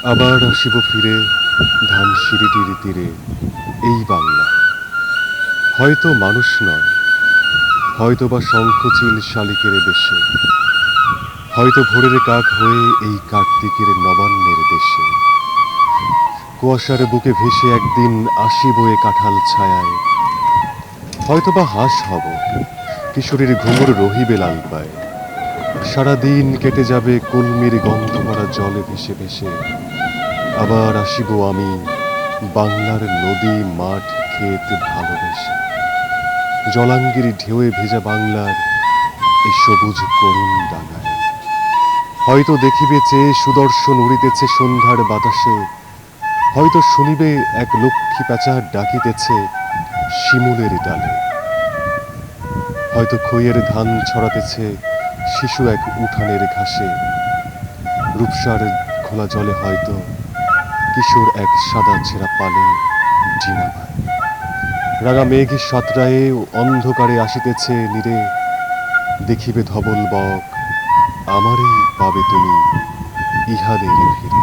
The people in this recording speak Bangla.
আবার আসিব ফিরে ধানসিঁড়িটির তীরে, এই বাংলা। হয়তো মানুষ নয়, হয়তো বা শঙ্খচিল শালিকের বেশে, হয়তো ভোরের কাক হয়ে এই কার্তিকের নবান্নের দেশে। কুয়াশার বুকে ভেসে একদিন আসিব এ কাঁঠাল ছায়ায়, হয়তো বা হাঁস হব, কিশোরীর ঘুঙুর রহিবে লাল পায়। সারাদিন কেটে যাবে কলমির গন্ধ ভরা জলে ভেসে ভেসে। আবার আসিব আমি বাংলার নদী মাঠ ক্ষেত ভালোবেসে। জলাঙ্গির ঢেউয়ে ভেজা বাংলার এই সবুজ করুণ ডাঙায়। হয়তো দেখিবে চেয়ে সুদর্শন উড়িতেছে সন্ধ্যার বাতাসে, হয়তো শুনিবে এক লক্ষ্মী প্যাঁচা ডাকিতেছে শিমুলের ডালে, হয়তো খইয়ের ধান ছড়াতেছে শিশু এক উঠানের ঘাসে। রূপসার খোলা জলে হয়তো কিশোর এক সাদা ছেঁড়া পালে ডিঙা ভাই। রাঙা মেঘ সাতরায়ে অন্ধকারে আসিতেছে নীরে, দেখিবে ধবল বক, আমারই পাবে তুমি ইহাদের ভিড়ে।